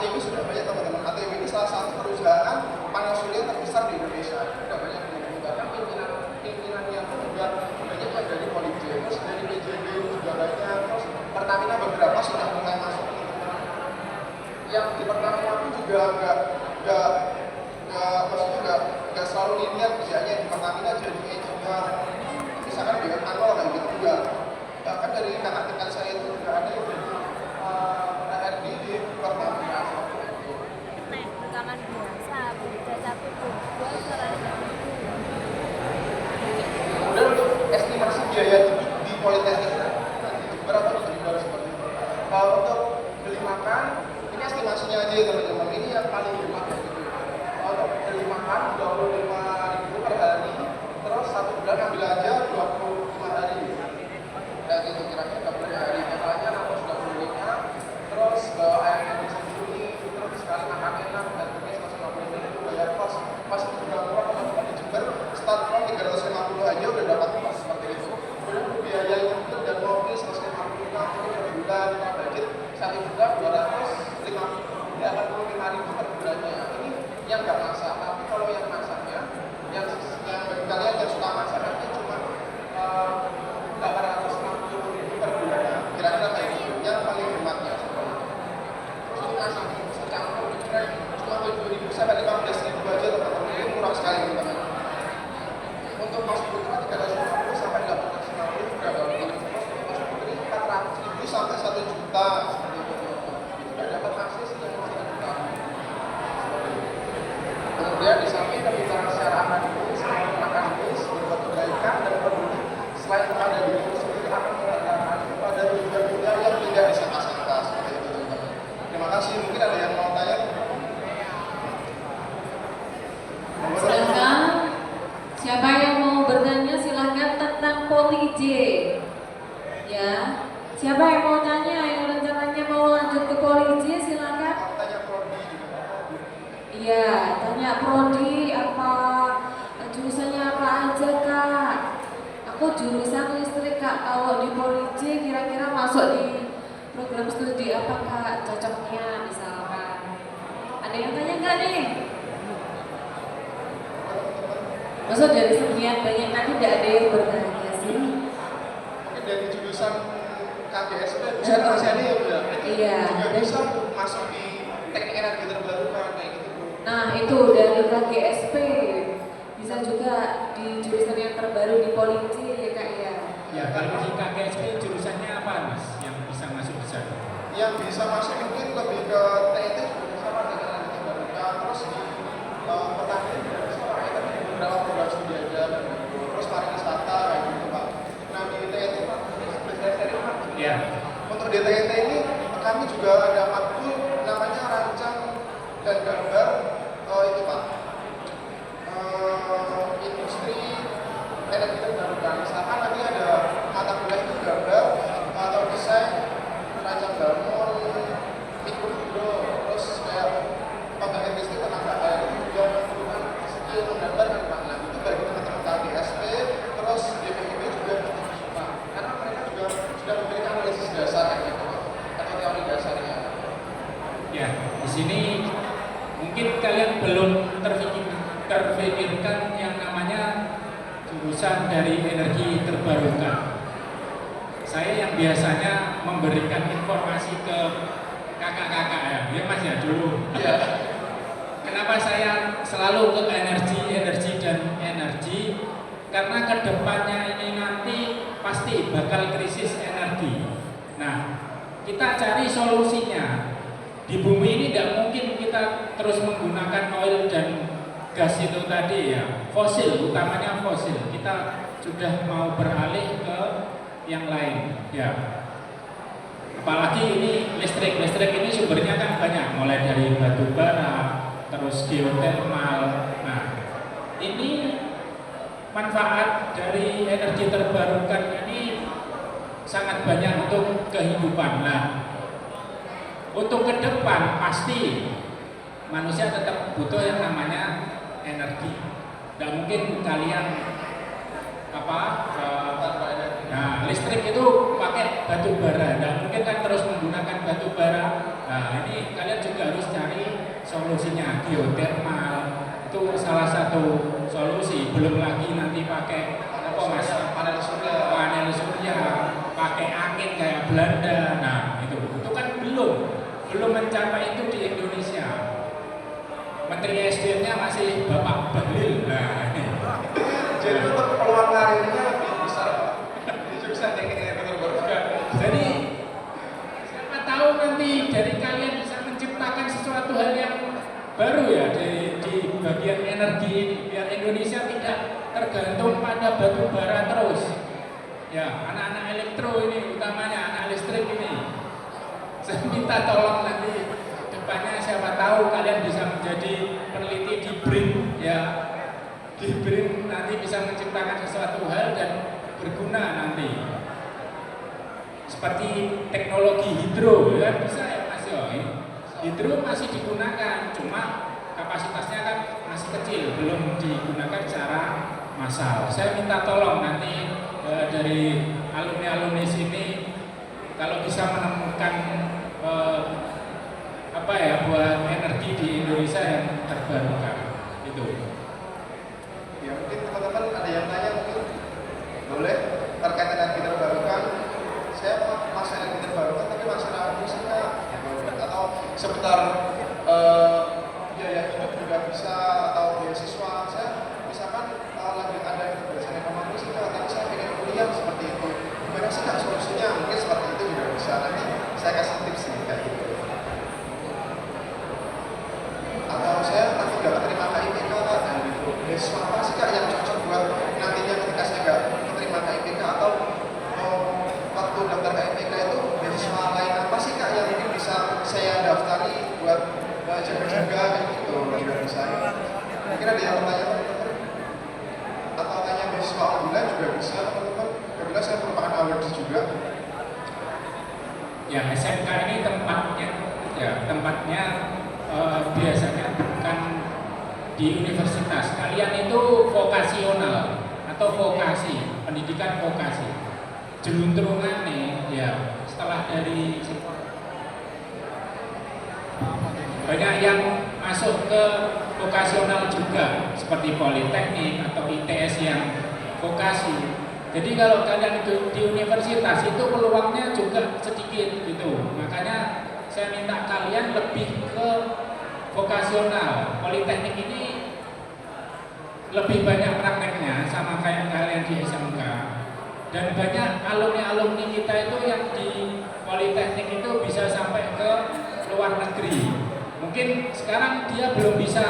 ATW sudah banyak teman-teman. ATW ini salah satu perusahaan panel surya terbesar di Indonesia. Sudah banyak teman-teman. Bahkan pimpinannya pun juga banyak yang dari Polisi, terus dari PJB juga banyak, terus Pertamina beberapa sudah mulai masuk teman-teman. Yang di Pertamina pun juga nggak selalu linear kerjanya. Di Pertamina jadi engineer, misalkan dengan kantor kayak gitu juga. Bahkan dari kakak-kakak saya itu juga ada yang jadi HRD di Pertamina. Rekaman biasa, beda satu dua Kemudian untuk estimasi biaya hidup di Politeknik berapa di Jember seperti itu. Untuk beli makan, ini estimasinya aja ya teman-teman. Ini yang paling hemat ya gitu. Untuk beli makan 25.000 per hari, terus 1 bulan ambil aja 25 hari. Dan itu kira-kira per hari totalnya apa sudah pulihnya, terus bawa air yang sendiri, terus sekali makan enak dan terus 150.000 itu bayar kos. Pas itu juga murah teman-teman di Jember, start from 350 aja udah dapat kos seperti itu. Kemudian untuk biaya hidup dan mobil 150 per bulan, budget 1 bulan 250, ya 85.000 per bulannya. Ini yang nggak masak, tapi kalau yang masaknya, yang bagi kalian yang suka masak nanti cuma 860.000 per bulannya. Kira-kira kayak gitu, yang paling hematnya. Terus untuk nasi secampur cuma 7.000 sampai 15.000 aja teman-teman. Ini murah sekali teman-teman. Untuk Mas Putra 350 sampai 850 juga bagus. Mas Putri 400.000 sampai 1 juta seperti itu. Sudah dapat akses yang 1 juta. Kemudian di samping kita bicara secara akademis, akademis berbuat kebaikan dan peduli selain kepada diri sendiri akan mengatakan kepada dunia yang tidak disangka-sangka seperti itu teman-teman. Terima kasih. Mungkin ada yang mau tanya? Silakan. Siapa yang mau bertanya silahkan tentang Poli J. Ya. Siapa yang mau tanya yang rencananya mau lanjut ke Poli J silahkan. Mau tanya prodi juga. Iya, tanya prodi apa jurusannya apa aja kak. Aku jurusan listrik kak. Kalau di Poli J kira-kira masuk di program studi apa kak? Cocoknya misalkan. Ada yang tanya nggak nih? Maksud dari sekian banyak tadi tidak ada yang bertanya sih? Mungkin dari jurusan KGSP bisa masih ada ya Bu ya? Iya. Juga bisa masuk di teknik energi terbarukan kayak gitu Bu. Nah itu dari KGSP bisa juga di jurusan yang terbaru di Polisi ya kak ya. Ya kalau di KGSP jurusannya apa mas yang bisa masuk di sana? Yang bisa masuk mungkin lebih ke TIT juga bisa Pak dengan energi terbarukan. Terus di pertanian juga bisa Pak ya, tapi di beberapa program studi aja dan gitu. Terus pariwisata kayak gitu Pak. Nah di TIT Pak, ini sebenarnya dari Pak. Ya. Untuk di TIT ini kami juga ada matkul namanya rancang dan gambar itu Pak. Industri energi terbarukan. Misalkan nanti ada mata kuliah itu gambar atau desain rancang bangun mikrohidro, terus kayak pembangkit listrik tenaga air itu juga menggunakan skill menggambarkan Pak. Nah itu bagi teman-teman KGSP, terus DPIP juga gitu Pak. Karena mereka juga sudah memberikan analisis dasar kayak gitu Pak, atau teori dasarnya. Ya di sini mungkin kalian belum terpikirkan yang namanya jurusan dari energi terbarukan. Saya yang biasanya memberikan informasi ke kakak-kakak ya mas ya dulu. Iya. Kenapa saya selalu ke energi dan energi? Karena kedepannya ini nanti pasti bakal krisis energi. Nah, kita cari solusinya. Di bumi ini tidak mungkin kita terus menggunakan oil dan gas itu tadi ya, fosil, utamanya fosil. Kita sudah mau beralih ke yang lain ya. Apalagi ini listrik ini sumbernya kan banyak, mulai dari batu bara, terus geotermal. Nah, ini manfaat dari energi terbarukan ini sangat banyak untuk kehidupan. Nah, untuk ke depan pasti manusia tetap butuh yang namanya energi. Tidak mungkin kalian nah listrik itu pakai batu bara. Tidak mungkin kan terus menggunakan batu bara. Nah ini kalian juga harus cari solusinya geothermal itu salah satu solusi. Belum lagi nanti pakai apa mas? Panel surya. Pakai angin kayak Belanda. Nah itu kan belum mencapai itu di Indonesia. Menteri SDM-nya masih Bapak Bahlil. Nah ini. Jadi untuk peluang karirnya lebih besar Pak. Di jurusan teknik elektro terbarukan. Jadi siapa tahu nanti dari kalian bisa menciptakan sesuatu hal yang baru ya di bagian energi ini, biar Indonesia tidak tergantung pada batu bara terus. Ya, anak-anak elektro ini utamanya anak listrik ini. Saya minta tolong nanti depannya siapa tahu kalian bisa menjadi peneliti di BRIN ya. Di BRIN nanti bisa menciptakan sesuatu hal dan berguna nanti. Seperti teknologi hidro ya bisa ya Mas yo. Hidro masih digunakan, cuma kapasitasnya kan masih kecil, belum digunakan secara massal. Saya minta tolong nanti dari alumni-alumni sini kalau bisa menemukan apa ya buat energi di Indonesia yang terbarukan itu. Ya mungkin teman-teman ada yang tanya mungkin boleh terkait energi terbarukan. Saya masa energi terbarukan tapi masalah musiknya atau seputar biaya hidup juga bisa atau beasiswa. Saya misalkan lagi ada yang berasal ekonomi sih tapi saya pengen kuliah seperti itu. Gimana sih kak solusinya? Mungkin seperti itu juga bisa. Nanti saya kasih tips nih kayak gitu. Atau saya takut gak terima KIPK kak dan gitu. Beasiswa apa sih kak yang cocok buat nantinya ketika saya gak terima KIPK atau waktu daftar KIPK itu beasiswa lain apa sih kak yang mungkin bisa saya daftari buat jaga-jaga kayak gitu biar bisa. Mungkin ada yang bertanya teman-teman atau tanya beasiswa unggulan juga bisa teman-teman. Kebetulan saya merupakan awards juga. Ya SMK ini tempatnya biasanya bukan di universitas. Kalian itu vokasional atau vokasi, pendidikan vokasi. Jeluntrungan nih, ya setelah dari banyak yang masuk ke vokasional juga seperti politeknik atau ITS yang vokasi. Jadi kalau kalian itu di universitas itu peluangnya juga sedikit gitu. Makanya saya minta kalian lebih ke vokasional. Politeknik ini lebih banyak prakteknya sama kayak kalian di SMK. Dan banyak alumni-alumni kita itu yang di politeknik itu bisa sampai ke luar negeri. Mungkin sekarang dia belum bisa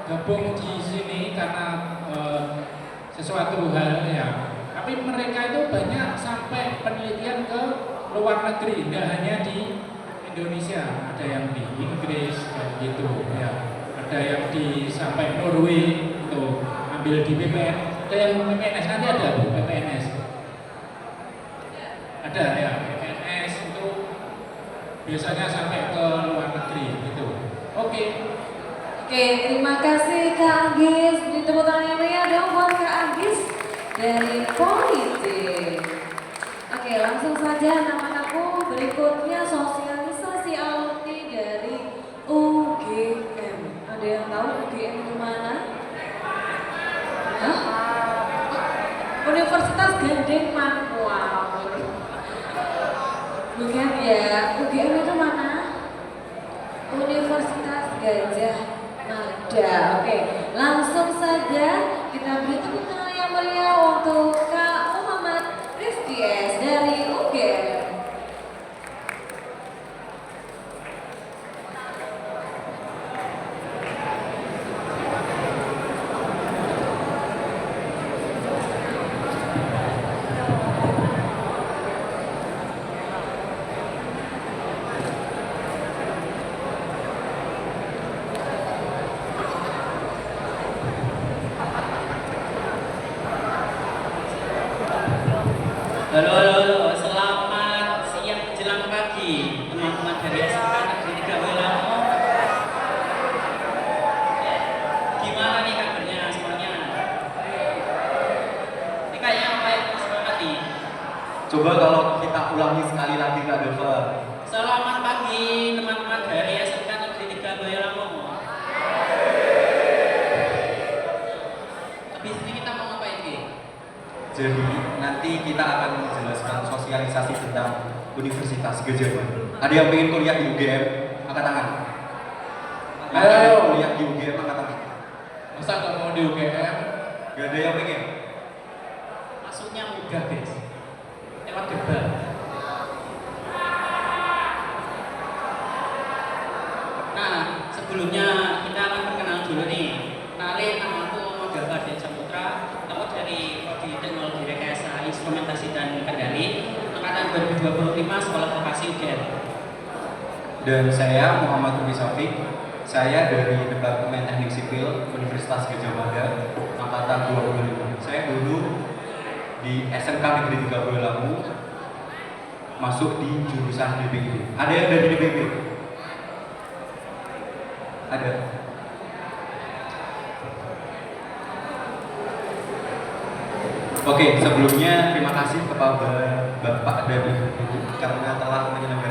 gabung di sini karena sesuatu hal ya. Tapi mereka itu banyak sampai penelitian ke luar negeri, tidak hanya di Indonesia, ada yang di Inggris kayak gitu ya. Ada yang di sampai Norway itu ambil di PPN, ada yang PPNS nanti ada Bu PPNS. Ada ya, PPNS itu biasanya sampai ke luar negeri gitu. Oke, terima kasih Kak Agis. Beri tepuk tangan yang meriah dong buat Kak Agis dari Politik. Oke, langsung saja nama-nama berikutnya sosialisasi alumni dari UGM. Ada yang tahu UGM itu mana? Hah? Universitas Gandeng Mangkuau. Bukan ya, UGM itu mana? Universitas Gajah Mada. Oke, langsung saja kita beri tepuk tangan yang meriah untuk Kak Muhammad Rifki S dari UGM. Halo, selamat siang menjelang pagi teman-teman dari SMK Negeri 3 Welamo. Gimana nih kabarnya semuanya? Ini kayaknya apa yang semangat nih? Coba kalau kita ulangi sekali lagi Kak Deva. Selamat pagi teman-teman dari SMK Negeri 3 Welamo. Universitas Gadjah Mada. Ada yang pengen kuliah di UGM? Angkat tangan. Ada yang Ayo. kuliah di UGM? Angkat tangan. Masa nggak mau di UGM? Gak ada yang pengen? Masuknya mudah guys, lewat gerbang. Nah, sebelumnya kita akan perkenalan dulu nih. Kenalin, nama aku Muhammad Gadjah Saputra. Aku dari Prodi Teknologi Rekayasa Instrumentasi dan Kendali angkatan 2025 Sekolah Vokasi UGM. Dan saya Muhammad Rufi Sofik. Saya dari Departemen Teknik Sipil Universitas Gadjah Mada angkatan 25. Saya dulu di SMK Negeri 3 Boyolali masuk di jurusan DPIB. Ada yang dari DPIB? Ada. Oke, sebelumnya terima kasih kepada Bapak dan Ibu karena telah menyelenggarakan